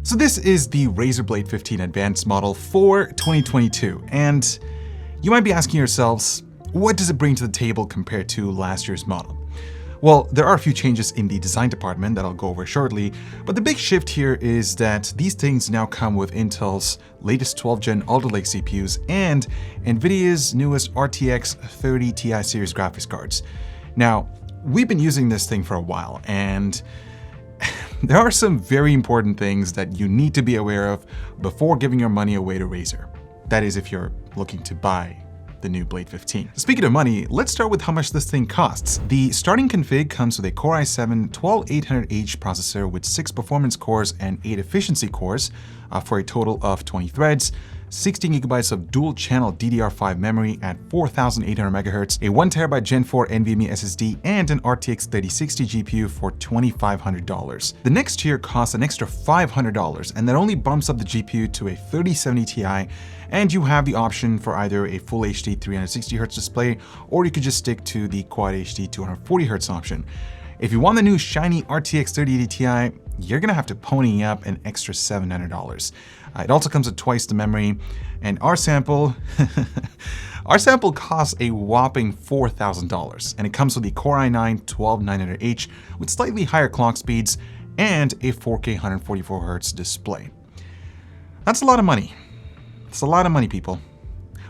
So this is the Razer Blade 15 Advanced model for 2022, and you might be asking yourselves, what does it bring to the table compared to last year's model? Well, there are a few changes in the design department that I'll go over shortly, but the big shift here is that these things now come with Intel's latest 12th gen Alder Lake CPUs and NVIDIA's newest RTX 30 Ti series graphics cards. Now, we've been using this thing for a while, and there are some very important things that you need to be aware of before giving your money away to Razer. That is, if you're looking to buy the new Blade 15. Speaking of money, let's start with how much this thing costs. The starting config comes with a Core i7-12800H processor with 6 performance cores and 8 efficiency cores for a total of 20 threads, 16 GB of dual-channel DDR5 memory at 4,800 MHz, a 1TB Gen 4 NVMe SSD, and an RTX 3060 GPU for $2,500. The next tier costs an extra $500, and that only bumps up the GPU to a 3070 Ti, and you have the option for either a Full HD 360Hz display, or you could just stick to the Quad HD 240Hz option. If you want the new shiny RTX 3080 Ti, you're gonna have to pony up an extra $700. It also comes with twice the memory, and our sample costs a whopping $4,000, and it comes with the Core i9-12900H with slightly higher clock speeds and a 4K 144Hz display. That's a lot of money. It's a lot of money, people.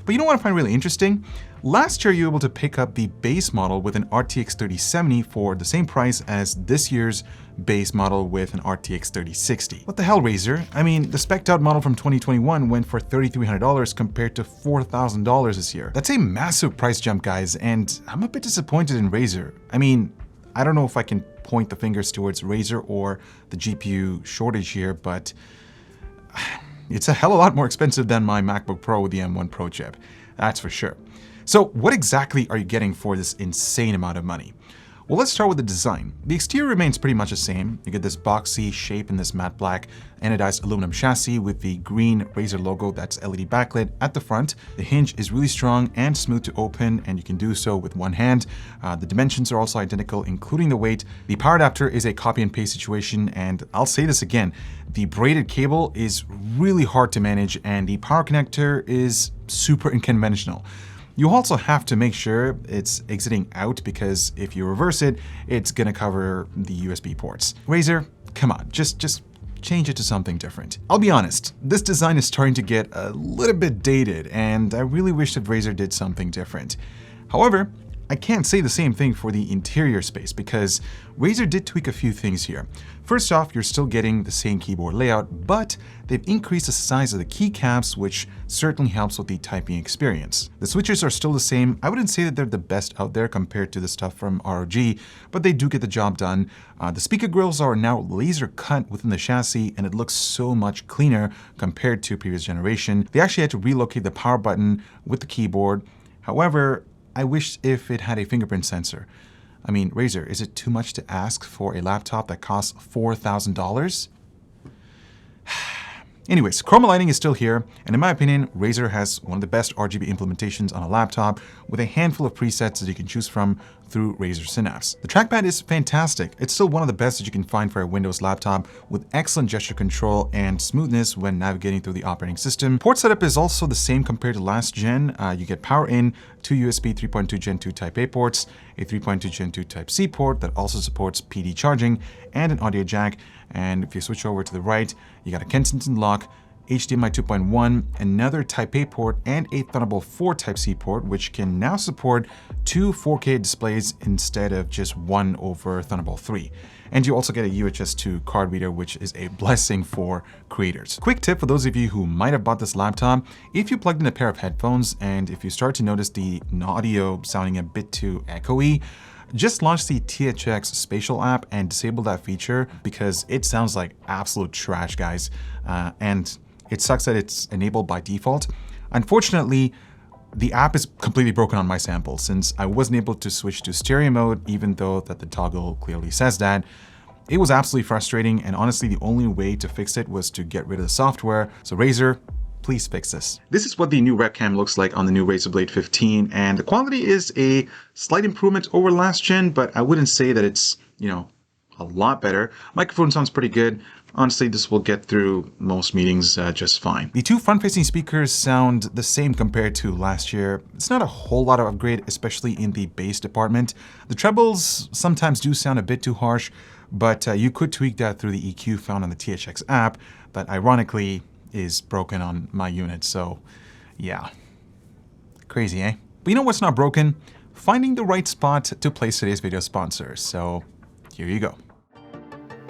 But you know what I find really interesting? Last year, you were able to pick up the base model with an RTX 3070 for the same price as this year's base model with an RTX 3060. What the hell, Razer? I mean, the spec'd out model from 2021 went for $3,300 compared to $4,000 this year. That's a massive price jump, guys, and I'm a bit disappointed in Razer. I mean, I don't know if I can point the fingers towards Razer or the GPU shortage here, but it's a hell of a lot more expensive than my MacBook Pro with the M1 Pro chip. That's for sure. So what exactly are you getting for this insane amount of money? Well, let's start with the design. The exterior remains pretty much the same. You get this boxy shape in this matte black anodized aluminum chassis with the green Razer logo that's LED backlit at the front. The hinge is really strong and smooth to open, and you can do so with one hand. The dimensions are also identical, including the weight. The power adapter is a copy and paste situation, and I'll say this again, the braided cable is really hard to manage, and the power connector is super unconventional. You also have to make sure it's exiting out, because if you reverse it, it's gonna cover the USB ports. Razer, come on, just change it to something different. I'll be honest, this design is starting to get a little bit dated, and I really wish that Razer did something different. However, I can't say the same thing for the interior space, because Razer did tweak a few things here. First off, you're still getting the same keyboard layout, but they've increased the size of the keycaps, which certainly helps with the typing experience. The switches are still the same. I wouldn't say that they're the best out there compared to the stuff from ROG, but they do get the job done. The speaker grills are now laser cut within the chassis, and it looks so much cleaner compared to previous generation. They actually had to relocate the power button with the keyboard. However, I wish if it had a fingerprint sensor. I mean, Razer, is it too much to ask for a laptop that costs $4,000? Anyways, chroma lighting is still here, and in my opinion, Razer has one of the best RGB implementations on a laptop with a handful of presets that you can choose from through Razer Synapse. The trackpad is fantastic. It's still one of the best that you can find for a Windows laptop, with excellent gesture control and smoothness when navigating through the operating system. Port setup is also the same compared to last gen. You get power in, 2 USB 3.2 Gen 2 Type A ports, a 3.2 Gen 2 Type C port that also supports PD charging, and an audio jack. And if you switch over to the right, you got a Kensington lock, HDMI 2.1, another Type A port, and a Thunderbolt 4 Type C port, which can now support 2 4K displays instead of just one over Thunderbolt 3. And you also get a UHS 2 card reader, which is a blessing for creators. Quick tip for those of you who might have bought this laptop: if you plugged in a pair of headphones and if you start to notice the audio sounding a bit too echoey, just launch the THX Spatial app and disable that feature, because it sounds like absolute trash, guys. And it sucks that it's enabled by default. Unfortunately, the app is completely broken on my sample, since I wasn't able to switch to stereo mode, even though that the toggle clearly says that. It was absolutely frustrating, and honestly, the only way to fix it was to get rid of the software. So Razer, please fix this. This is what the new webcam looks like on the new Razer Blade 15, and the quality is a slight improvement over last gen, but I wouldn't say that it's, a lot better. Microphone sounds pretty good. Honestly, this will get through most meetings just fine. The two front-facing speakers sound the same compared to last year. It's not a whole lot of upgrade, especially in the bass department. The trebles sometimes do sound a bit too harsh, but you could tweak that through the EQ found on the THX app that ironically is broken on my unit, so yeah. Crazy, eh? But you know what's not broken? Finding the right spot to place today's video sponsor, so here you go.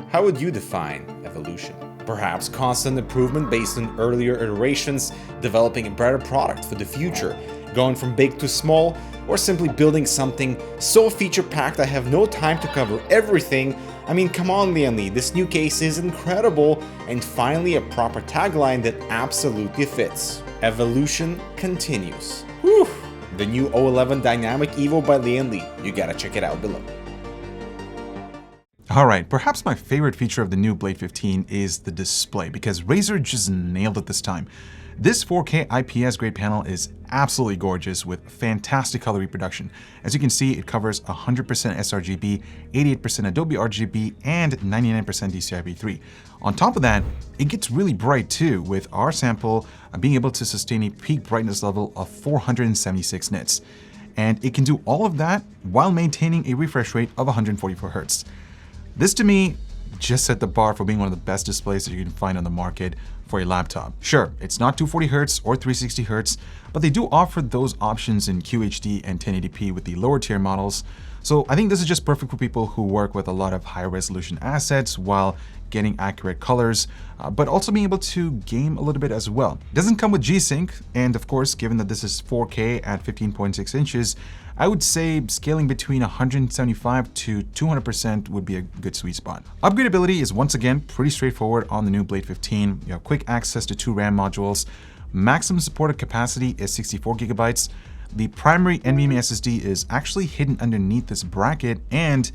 How would you define evolution? Perhaps constant improvement based on earlier iterations, developing a better product for the future, going from big to small, or simply building something so feature-packed I have no time to cover everything. I mean, come on, Leonie, this new case is incredible, and finally a proper tagline that absolutely fits. Evolution continues. Whew! The new O11 Dynamic Evo by Leonie. You gotta check it out below. Alright, perhaps my favorite feature of the new Blade 15 is the display, because Razer just nailed it this time. This 4K IPS grade panel is absolutely gorgeous with fantastic color reproduction. As you can see, it covers 100% sRGB, 88% Adobe RGB, and 99% DCI-P3. On top of that, it gets really bright too, with our sample being able to sustain a peak brightness level of 476 nits. And it can do all of that while maintaining a refresh rate of 144 Hz. This to me just set the bar for being one of the best displays that you can find on the market for a laptop. Sure, it's not 240 Hz or 360 Hz, but they do offer those options in QHD and 1080p with the lower tier models. So I think this is just perfect for people who work with a lot of high resolution assets while getting accurate colors, but also being able to game a little bit as well. It doesn't come with G-Sync, and of course, given that this is 4K at 15.6 inches, I would say scaling between 175 to 200% would be a good sweet spot. Upgradability is once again pretty straightforward on the new Blade 15. You have quick access to 2 RAM modules. Maximum supported capacity is 64 gigabytes. The primary NVMe SSD is actually hidden underneath this bracket, and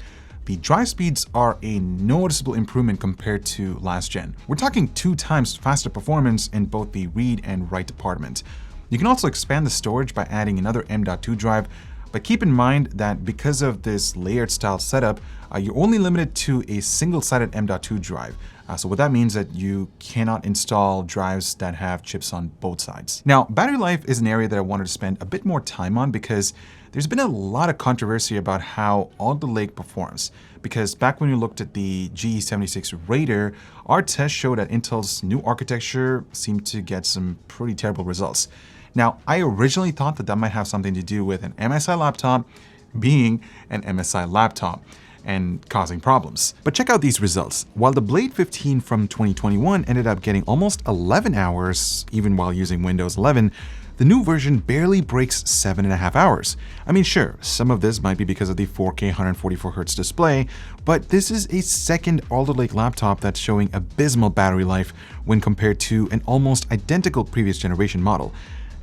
the drive speeds are a noticeable improvement compared to last gen. We're talking 2 times faster performance in both the read and write department. You can also expand the storage by adding another M.2 drive, but keep in mind that because of this layered style setup, you're only limited to a single-sided M.2 drive. So what that means that you cannot install drives that have chips on both sides. Now, battery life is an area that I wanted to spend a bit more time on because there's been a lot of controversy about how Alder Lake performs. Because back when we looked at the GE76 Raider, our test showed that Intel's new architecture seemed to get some pretty terrible results. Now, I originally thought that that might have something to do with an MSI laptop being an MSI laptop and causing problems. But check out these results. While the Blade 15 from 2021 ended up getting almost 11 hours, even while using Windows 11, the new version barely breaks 7.5 hours. I mean, sure, some of this might be because of the 4K 144 Hz display, but this is a second Alder Lake laptop that's showing abysmal battery life when compared to an almost identical previous generation model.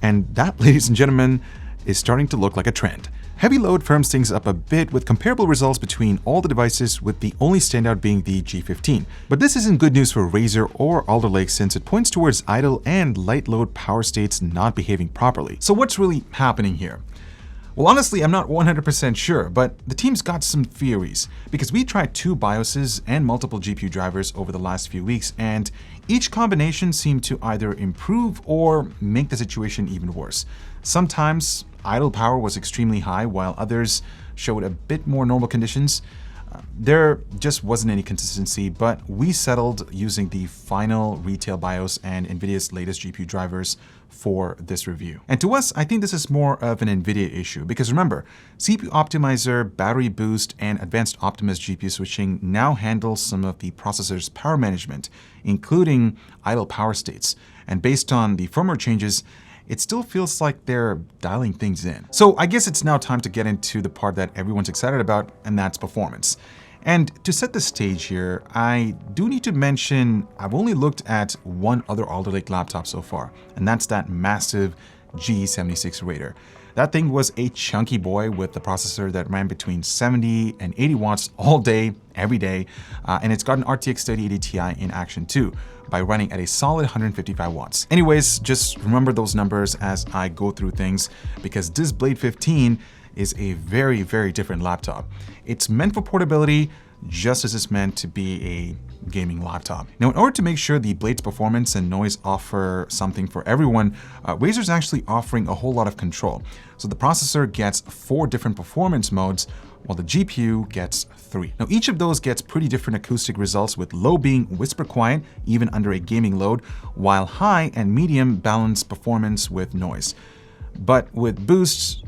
And that, ladies and gentlemen, is starting to look like a trend. Heavy load firms things up a bit with comparable results between all the devices, with the only standout being the G15. But this isn't good news for Razer or Alder Lake, since it points towards idle and light load power states not behaving properly. So what's really happening here? Well, honestly, I'm not 100% sure, but the team's got some theories, because we tried 2 BIOSes and multiple GPU drivers over the last few weeks, and each combination seemed to either improve or make the situation even worse. Sometimes idle power was extremely high, while others showed a bit more normal conditions. There just wasn't any consistency, but we settled using the final retail BIOS and NVIDIA's latest GPU drivers for this review. And to us, I think this is more of an NVIDIA issue, because remember, CPU Optimizer, Battery Boost, and Advanced Optimus GPU switching now handles some of the processor's power management, including idle power states. And based on the firmware changes, it still feels like they're dialing things in. So I guess it's now time to get into the part that everyone's excited about, and that's performance. And to set the stage here, I do need to mention I've only looked at one other Alder Lake laptop so far, and that's that massive GE76 Raider. That thing was a chunky boy with the processor that ran between 70 and 80 watts all day, every day, and it's got an RTX 3080 Ti in action too, by running at a solid 155 watts. Anyways, just remember those numbers as I go through things, because this Blade 15 is a very, very different laptop. It's meant for portability, just as it's meant to be a gaming laptop. Now, in order to make sure the Blade's performance and noise offer something for everyone, Razer's actually offering a whole lot of control. So the processor gets 4 different performance modes, while the GPU gets 3. Now, each of those gets pretty different acoustic results, with low being whisper quiet, even under a gaming load, while high and medium balance performance with noise. But with boosts,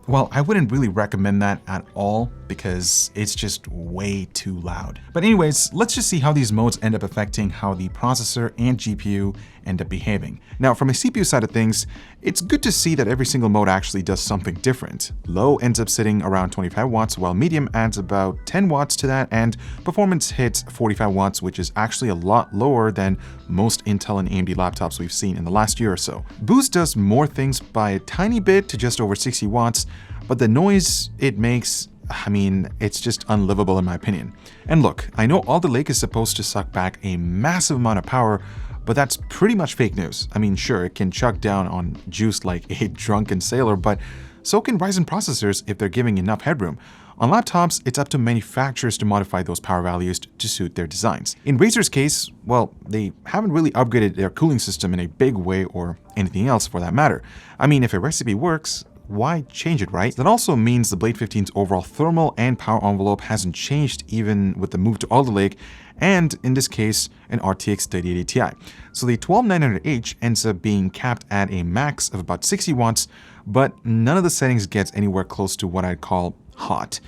well, I wouldn't really recommend that at all because it's just way too loud. But anyways, let's just see how these modes end up affecting how the processor and GPU end up behaving. Now, from a CPU side of things, it's good to see that every single mode actually does something different. Low ends up sitting around 25 watts, while medium adds about 10 watts to that, and performance hits 45 watts, which is actually a lot lower than most Intel and AMD laptops we've seen in the last year or so. Boost does more things by a tiny bit to just over 60 watts, but the noise it makes, I mean, it's just unlivable in my opinion. And look, I know Alder Lake is supposed to suck back a massive amount of power, but that's pretty much fake news. I mean, sure, it can chuck down on juice like a drunken sailor, but so can Ryzen processors if they're giving enough headroom. On laptops, it's up to manufacturers to modify those power values to suit their designs. In Razer's case, well, they haven't really upgraded their cooling system in a big way or anything else for that matter. I mean, if a recipe works, why change it, right? That also means the Blade 15's overall thermal and power envelope hasn't changed even with the move to Alder Lake, and in this case, an RTX 3080 Ti. So the 12900H ends up being capped at a max of about 60 watts, but none of the settings gets anywhere close to what I'd call hot.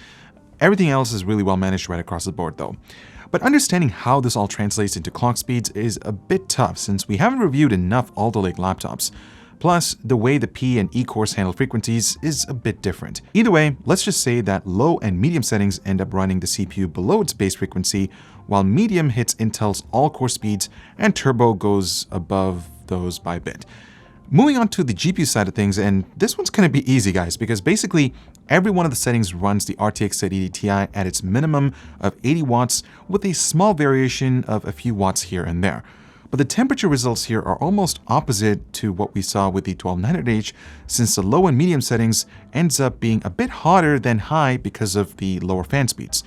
Everything else is really well managed right across the board though. But understanding how this all translates into clock speeds is a bit tough since we haven't reviewed enough Alder Lake laptops. Plus, the way the P and E cores handle frequencies is a bit different. Either way, let's just say that low and medium settings end up running the CPU below its base frequency, while medium hits Intel's all-core speeds and turbo goes above those by a bit. Moving on to the GPU side of things, and this one's going to be easy, guys, because basically every one of the settings runs the RTX 3080 Ti at its minimum of 80 watts with a small variation of a few watts here and there. But the temperature results here are almost opposite to what we saw with the 12900H, since the low and medium settings ends up being a bit hotter than high because of the lower fan speeds.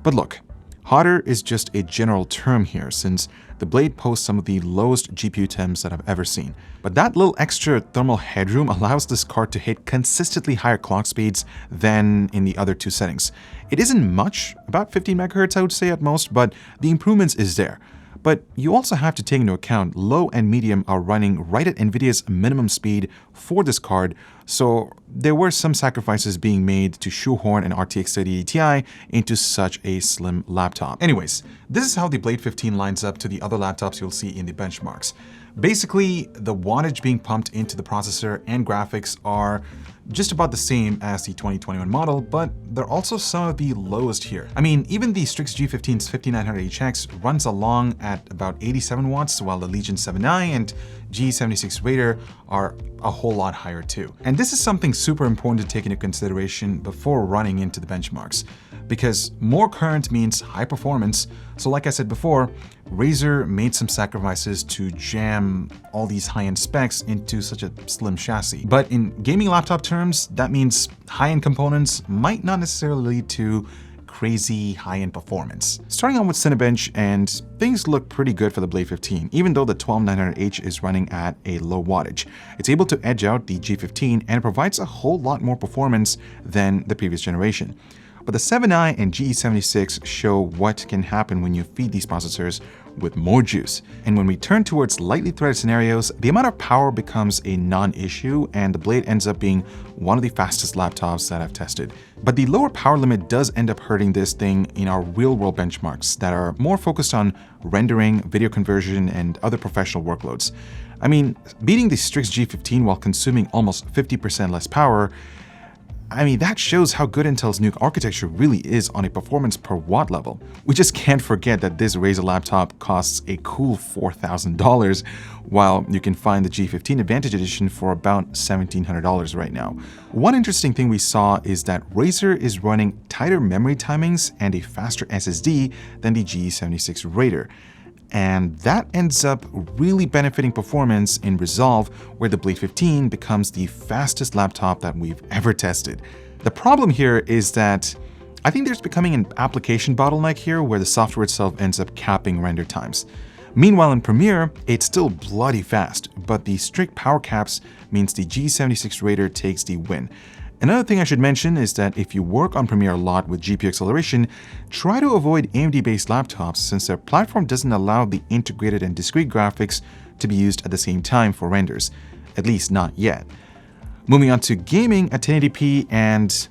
But look, hotter is just a general term here, since the Blade posts some of the lowest GPU temps that I've ever seen. But that little extra thermal headroom allows this card to hit consistently higher clock speeds than in the other two settings. It isn't much, about 15 MHz I would say at most, but the improvements is there. But you also have to take into account low and medium are running right at NVIDIA's minimum speed for this card, so there were some sacrifices being made to shoehorn an RTX 3080 Ti into such a slim laptop. Anyways, this is how the Blade 15 lines up to the other laptops you'll see in the benchmarks. Basically, the wattage being pumped into the processor and graphics are just about the same as the 2021 model, but they're also some of the lowest here. I mean, even the Strix G15's 5900HX runs along at about 87 watts, while the Legion 7i and G76 Raider are a whole lot higher too. And this is something super important to take into consideration before running into the benchmarks, because more current means high performance. So like I said before, Razer made some sacrifices to jam all these high-end specs into such a slim chassis. But in gaming laptop terms, that means high-end components might not necessarily lead to crazy high-end performance. Starting on with Cinebench, and things look pretty good for the Blade 15, even though the 12900H is running at a low wattage. It's able to edge out the G15 and it provides a whole lot more performance than the previous generation. But the 7i and G76 show what can happen when you feed these processors with more juice. And when we turn towards lightly threaded scenarios, the amount of power becomes a non-issue and the Blade ends up being one of the fastest laptops that I've tested. But the lower power limit does end up hurting this thing in our real-world benchmarks that are more focused on rendering, video conversion, and other professional workloads. I mean, beating the Strix G15 while consuming almost 50% less power, I mean, that shows how good Intel's new architecture really is on a performance per watt level. We just can't forget that this Razer laptop costs a cool $4,000, while you can find the G15 Advantage Edition for about $1,700 right now. One interesting thing we saw is that Razer is running tighter memory timings and a faster SSD than the G76 Raider. And that ends up really benefiting performance in Resolve, where the Blade 15 becomes the fastest laptop that we've ever tested. The problem here is that I think there's becoming an application bottleneck here where the software itself ends up capping render times. Meanwhile, in Premiere, it's still bloody fast, but the strict power caps means the G76 Raider takes the win. Another thing I should mention is that if you work on Premiere a lot with GPU acceleration, try to avoid AMD-based laptops since their platform doesn't allow the integrated and discrete graphics to be used at the same time for renders, at least not yet. Moving on to gaming at 1080p, and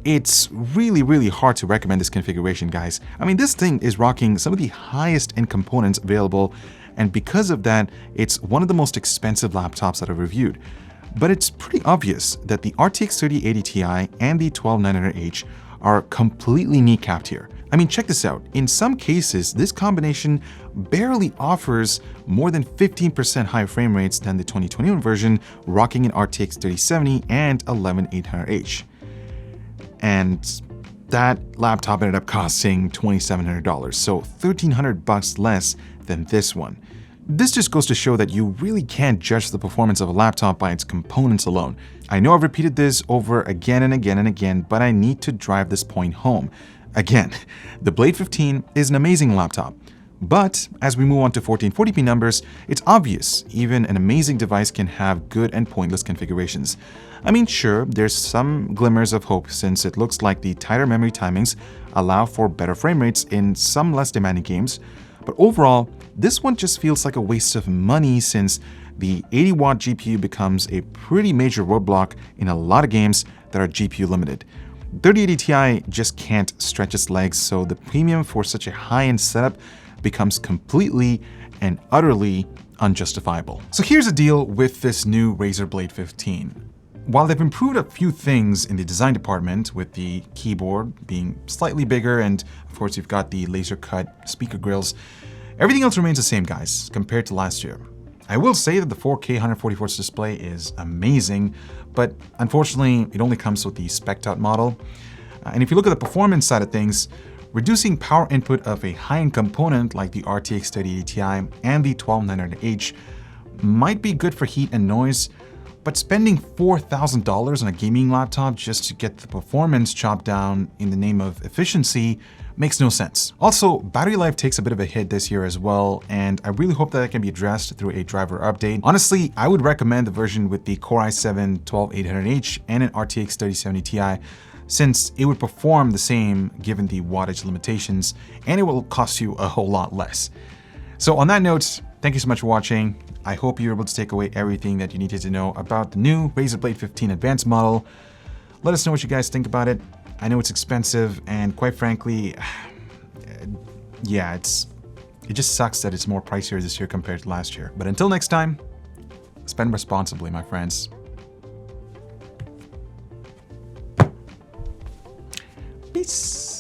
it's really hard to recommend this configuration, guys. I mean, this thing is rocking some of the highest end components available, and because of that, it's one of the most expensive laptops that I've reviewed. But it's pretty obvious that the RTX 3080 Ti and the 12900H are completely kneecapped here. I mean, check this out. In some cases, this combination barely offers more than 15% higher frame rates than the 2021 version, rocking an RTX 3070 and 11800H. And that laptop ended up costing $2,700, so $1,300 less than this one. This just goes to show that you really can't judge the performance of a laptop by its components alone. I know I've repeated this over again and again and again, but I need to drive this point home. Again, the Blade 15 is an amazing laptop. But as we move on to 1440p numbers, it's obvious even an amazing device can have good and pointless configurations. I mean, sure, there's some glimmers of hope since it looks like the tighter memory timings allow for better frame rates in some less demanding games, but overall, this one just feels like a waste of money since the 80-watt GPU becomes a pretty major roadblock in a lot of games that are GPU limited. 3080 Ti just can't stretch its legs, so the premium for such a high-end setup becomes completely and utterly unjustifiable. So here's the deal with this new Razer Blade 15. While they've improved a few things in the design department, with the keyboard being slightly bigger and of course you've got the laser cut speaker grills, everything else remains the same, guys, compared to last year. I will say that the 4K 144 Hz display is amazing, but unfortunately it only comes with the spec'd out model. And if you look at the performance side of things, reducing power input of a high-end component like the RTX 3080 Ti and the 12900H might be good for heat and noise, but spending $4,000 on a gaming laptop just to get the performance chopped down in the name of efficiency makes no sense. Also, battery life takes a bit of a hit this year as well, and I really hope that can be addressed through a driver update. Honestly, I would recommend the version with the Core i7-12800H and an RTX 3070 Ti, since it would perform the same given the wattage limitations, and it will cost you a whole lot less. So on that note, thank you so much for watching. I hope you were able to take away everything that you needed to know about the new Razer Blade 15 Advanced model. Let us know what you guys think about it. I know it's expensive, and quite frankly, yeah, it just sucks that it's more pricier this year compared to last year. But until next time, spend responsibly, my friends. Peace.